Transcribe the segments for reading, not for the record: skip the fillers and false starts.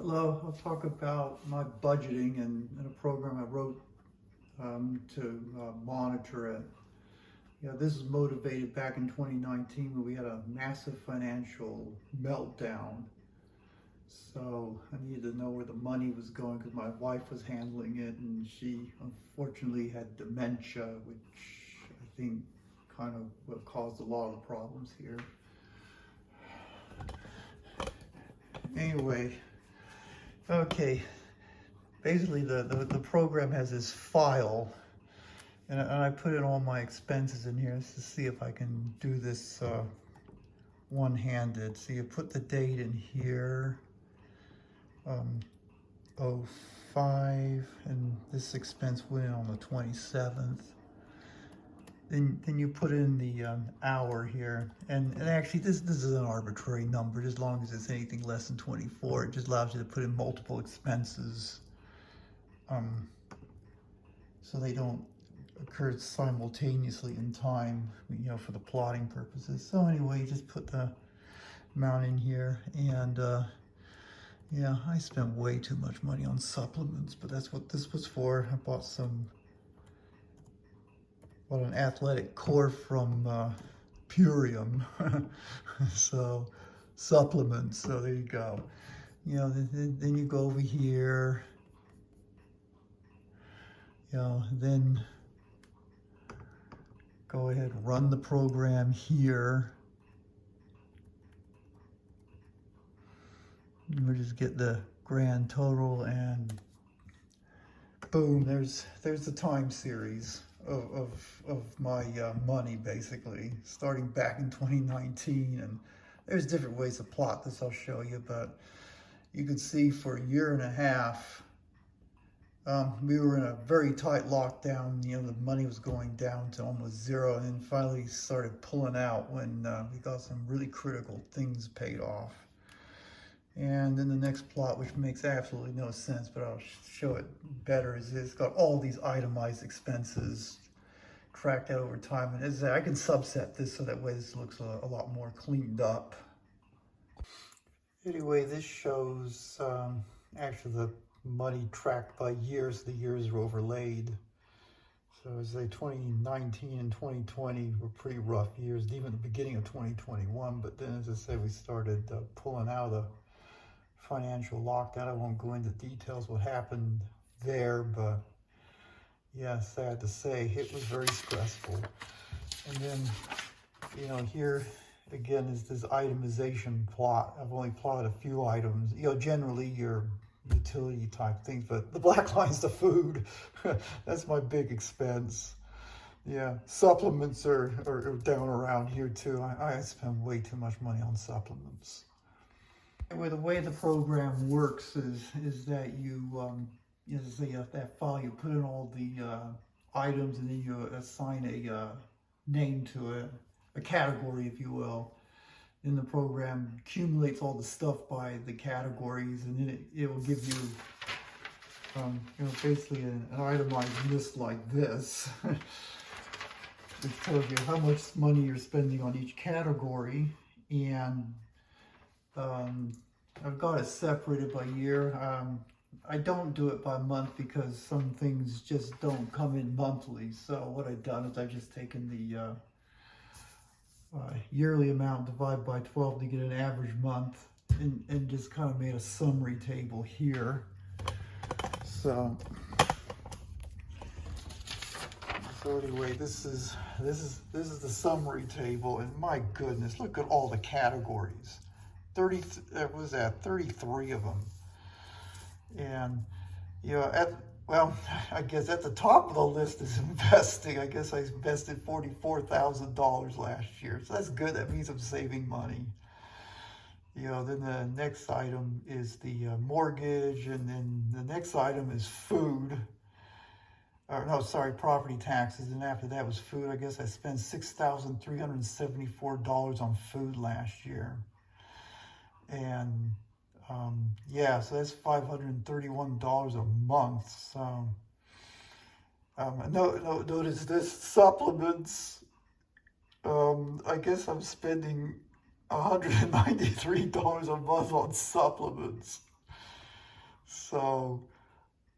Hello, I'll talk about my budgeting and a program I wrote to monitor it. This is motivated back in 2019 when we had a massive financial meltdown. So I needed to know where the money was going because my wife was handling it and she unfortunately had dementia, which I think kind of what caused a lot of the problems here. Anyway, okay. Basically, the program has this file, and I put in all my expenses in here to see if I can do this one-handed. So you put the date in here, um, 05, and this expense went in on the 27th. Then you put in the hour here, and actually this is an arbitrary number. As long as it's anything less than 24, it just allows you to put in multiple expenses. So they don't occur simultaneously in time, for the plotting purposes. So anyway, just put the amount in here, and yeah, I spent way too much money on supplements, but that's what this was for. I bought an athletic core from Purium, so supplements. So there you go. Then you go over here. Then go ahead, run the program here. And we'll just get the grand total, and boom, there's the time series of my money, basically, starting back in 2019. And there's different ways to plot this I'll show you, but you can see for a year and a half, we were in a very tight lockdown. The money was going down to almost zero, and then finally started pulling out when we got some really critical things paid off. And then the next plot, which makes absolutely no sense, but I'll show it better, is it's got all these itemized expenses tracked out over time. And as I can subset this so that way this looks a lot more cleaned up. Anyway, this shows actually the money tracked by years. The years are overlaid. So as I say, 2019 and 2020 were pretty rough years, even the beginning of 2021. But then, as I say, we started pulling out of the financial lockdown. I won't go into details what happened there, but yeah, sad to say, it was very stressful. And then, here again is this itemization plot. I've only plotted a few items. Generally your utility type things, but the black line's the food. That's my big expense. Yeah, supplements are down around here too. I spend way too much money on supplements. Anyway, the way the program works is that you that file, you put in all the items, and then you assign a name to it, a category, if you will. Then the program accumulates all the stuff by the categories, and then it will give you, basically an itemized list like this, which tells you how much money you're spending on each category. And I've got it separated by year. I don't do it by month because some things just don't come in monthly. So what I've done is I've just taken the yearly amount divided by 12 to get an average month, and just kind of made a summary table here. So anyway, this is the summary table, and my goodness, look at all the categories. 33 of them. And I guess at the top of the list is investing. I guess I invested $44,000 last year, so that's good. That means I'm saving money. Then the next item is the mortgage, and then the next item is food. Or no, sorry, property taxes. And after that was food. I guess I spent $6,374 on food last year. And yeah, so that's $531 a month. So notice this, supplements. I guess I'm spending $193 a month on supplements. So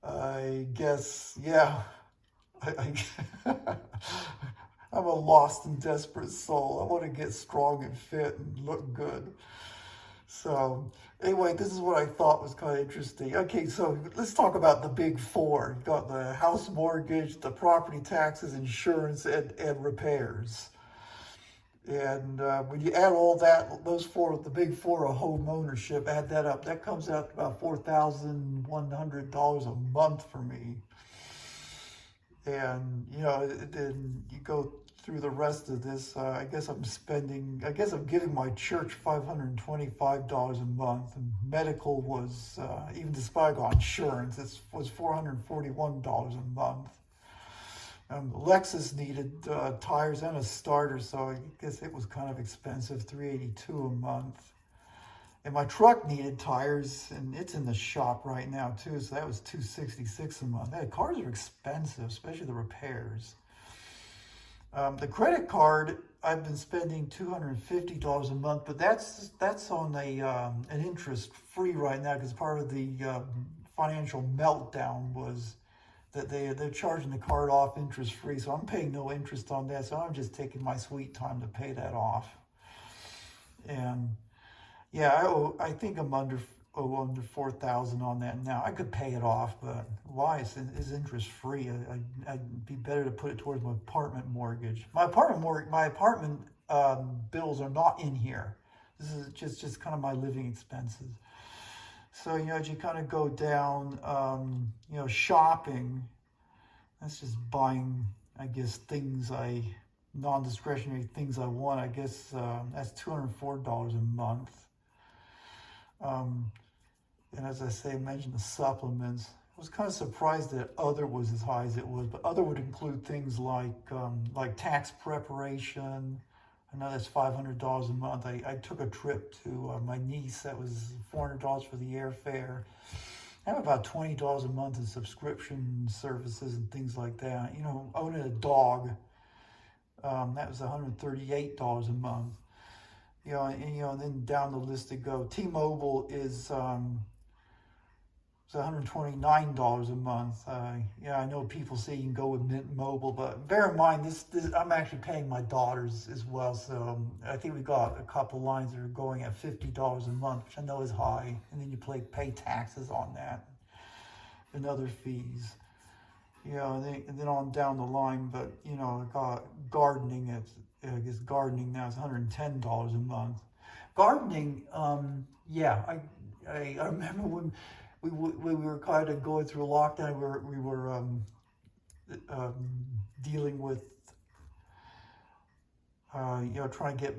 I guess, yeah, I I'm a lost and desperate soul. I want to get strong and fit and look good. So anyway, this is what I thought was kind of interesting. Okay, so let's talk about the big four. You've got the house mortgage, the property taxes, insurance, and repairs. And when you add all that, those four, the big four of home ownership, add that up, that comes out to about $4,100 a month for me. And, you know, then you go through the rest of this, I guess I'm giving my church $525 a month. And medical was, even despite insurance, it was $441 a month. Lexus needed tires and a starter, so I guess it was kind of expensive, $382 a month. And my truck needed tires, and it's in the shop right now too, so that was $266 a month. Cars are expensive, especially the repairs. The credit card, I've been spending $250 a month, but that's on an interest free right now, because part of the financial meltdown was that they're charging the card off interest free, so I'm paying no interest on that, so I'm just taking my sweet time to pay that off. And yeah, I think I'm under 4,000 on that now. I could pay it off, but why? It's interest free. I'd be better to put it towards my apartment mortgage. My apartment bills are not in here. This is just kind of my living expenses. So, you know, as you kind of go down, you know, shopping, that's just buying, I guess, non-discretionary things I want. I guess that's $204 a month. And as I say, I mentioned the supplements. I was kind of surprised that other was as high as it was, but other would include things like tax preparation. I know that's $500 a month. I took a trip to my niece. That was $400 for the airfare. I have about $20 a month in subscription services and things like that. You know, owning a dog, that was $138 a month. You know, and then down the list to go. T-Mobile is $129 a month. Yeah, I know people say you can go with Mint Mobile, but bear in mind, this I'm actually paying my daughters as well. So I think we got a couple lines that are going at $50 a month, which I know is high. And then you pay taxes on that and other fees. You know, and then on down the line. But you know, I got gardening. I guess gardening now is $110 a month. Gardening, yeah, I remember when we were kind of going through a lockdown. We were dealing with you know, trying to get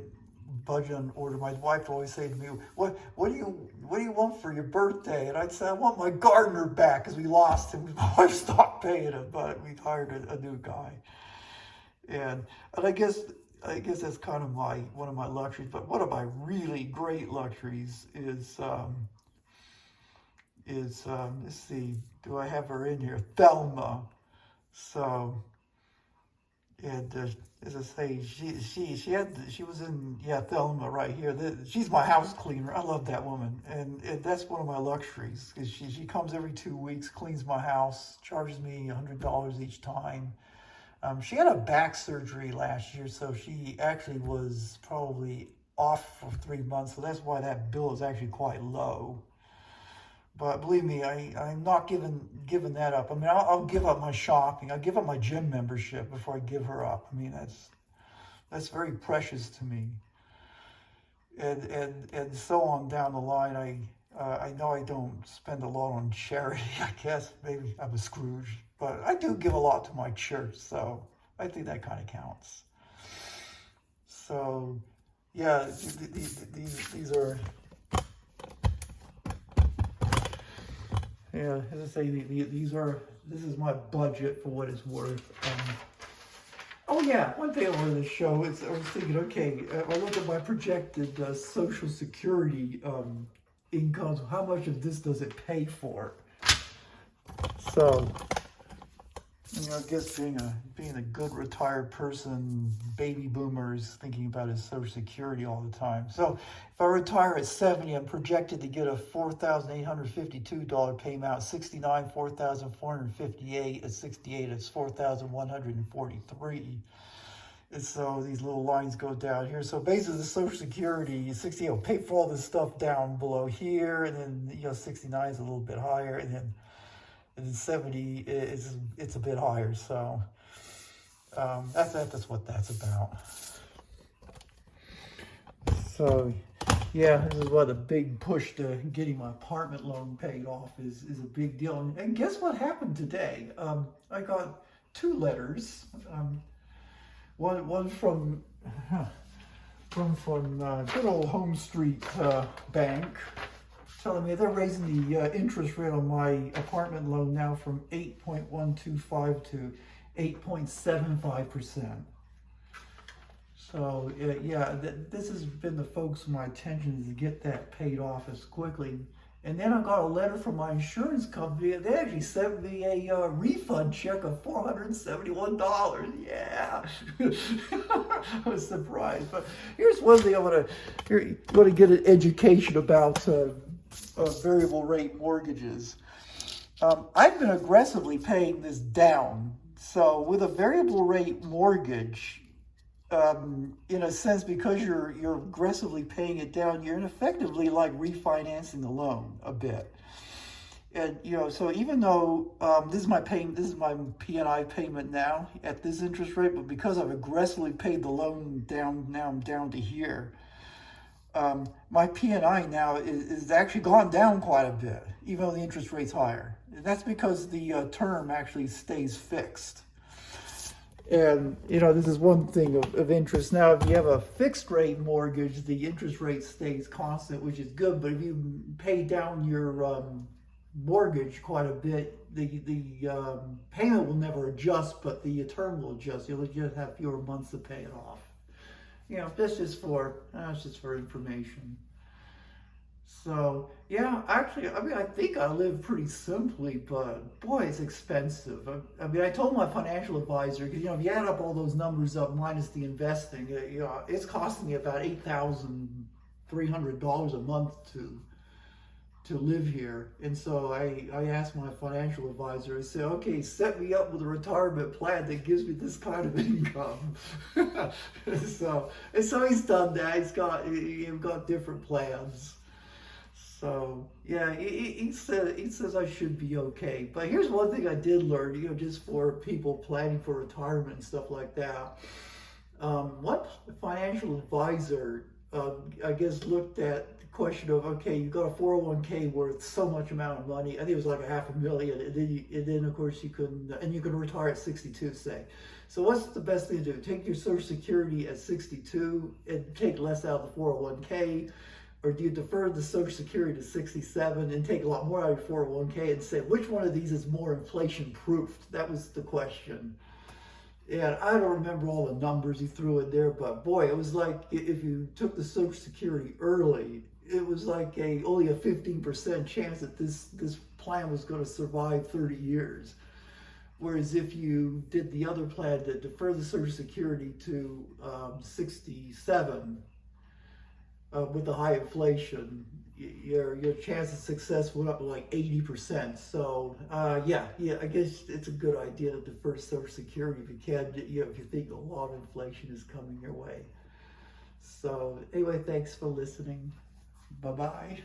budget in order. My wife would always say to me, "What do you want for your birthday?" And I'd say, "I want my gardener back," because we lost him. My wife stopped paying him, but we hired a new guy. And I guess that's kind of one of my luxuries. But one of my really great luxuries is let's see, do I have her in here? Thelma. So, and as I say, she was in, yeah, Thelma right here. She's my house cleaner. I love that woman, and that's one of my luxuries, because she comes every 2 weeks, cleans my house, charges me $100 each time. She had a back surgery last year, so she actually was probably off for 3 months, so that's why that bill is actually quite low. But believe me, I'm not giving that up. I mean, I'll give up my shopping. I'll give up my gym membership before I give her up. I mean, that's very precious to me. And so on down the line. I know I don't spend a lot on charity. I guess maybe I'm a Scrooge, but I do give a lot to my church, so I think that kind of counts. So, yeah, these are. Yeah, as I say, this is my budget for what it's worth. Oh yeah, one thing I wanted to show is, I was thinking, okay, I look at my projected Social Security incomes. How much of this does it pay for? So, You know, I guess being a good retired person, baby boomers thinking about his Social Security all the time. So if I retire at 70, I'm projected to get a $4,852 payment. 69, 4,458. At 68, it's 4,143. And so these little lines go down here. So basically the Social Security, 68 will pay for all this stuff down below here, and then 69 is a little bit higher, and then 70 it's a bit higher. So that's what that's about. So yeah, this is what a big push to getting my apartment loan paid off is a big deal. And guess what happened today? I got 2 letters. One from good old Home Street Bank, telling me they're raising the interest rate on my apartment loan now from 8.125 to 8.75%. So yeah, this has been the focus of my attention, is to get that paid off as quickly. And then I got a letter from my insurance company. They actually sent me a refund check of $471. Yeah, I was surprised. But here's one thing I want to get an education about variable rate mortgages. I've been aggressively paying this down. So with a variable rate mortgage, in a sense, because you're aggressively paying it down, you're effectively like refinancing the loan a bit. And so even though this is my P&I payment now at this interest rate, but because I've aggressively paid the loan down, now I'm down to here. My P&I now is actually gone down quite a bit, even though the interest rate's higher. And that's because the term actually stays fixed. And, this is one thing of interest. Now, if you have a fixed rate mortgage, the interest rate stays constant, which is good. But if you pay down your mortgage quite a bit, the payment will never adjust, but the term will adjust. You'll just have fewer months to pay it off. That's just for information. So yeah, actually, I think I live pretty simply, but boy, it's expensive. I told my financial advisor, because if you add up all those numbers up minus the investing, it's costing me about $8,300 a month to live here. And so I asked my financial advisor, I said, okay, set me up with a retirement plan that gives me this kind of income. so he's done that. He's got different plans. So yeah, he says I should be okay. But here's one thing I did learn, just for people planning for retirement and stuff like that. One financial advisor, I guess, looked at the question of, okay, you got a 401k worth so much amount of money. I think it was like $500,000, and then of course you can retire at 62, say. So what's the best thing to do? Take your Social Security at 62 and take less out of the 401k. Or do you defer the Social Security to 67 and take a lot more out of your 401k and say, which one of these is more inflation-proofed? That was the question. And I don't remember all the numbers he threw in there, but boy, it was like if you took the Social Security early, it was like only a 15% chance that this plan was going to survive 30 years. Whereas if you did the other plan to defer the Social Security to 67, with the high inflation, your chance of success went up to like 80%. So yeah, I guess it's a good idea to defer Social Security if you can, if you think a lot of inflation is coming your way. So anyway, thanks for listening. Bye-bye.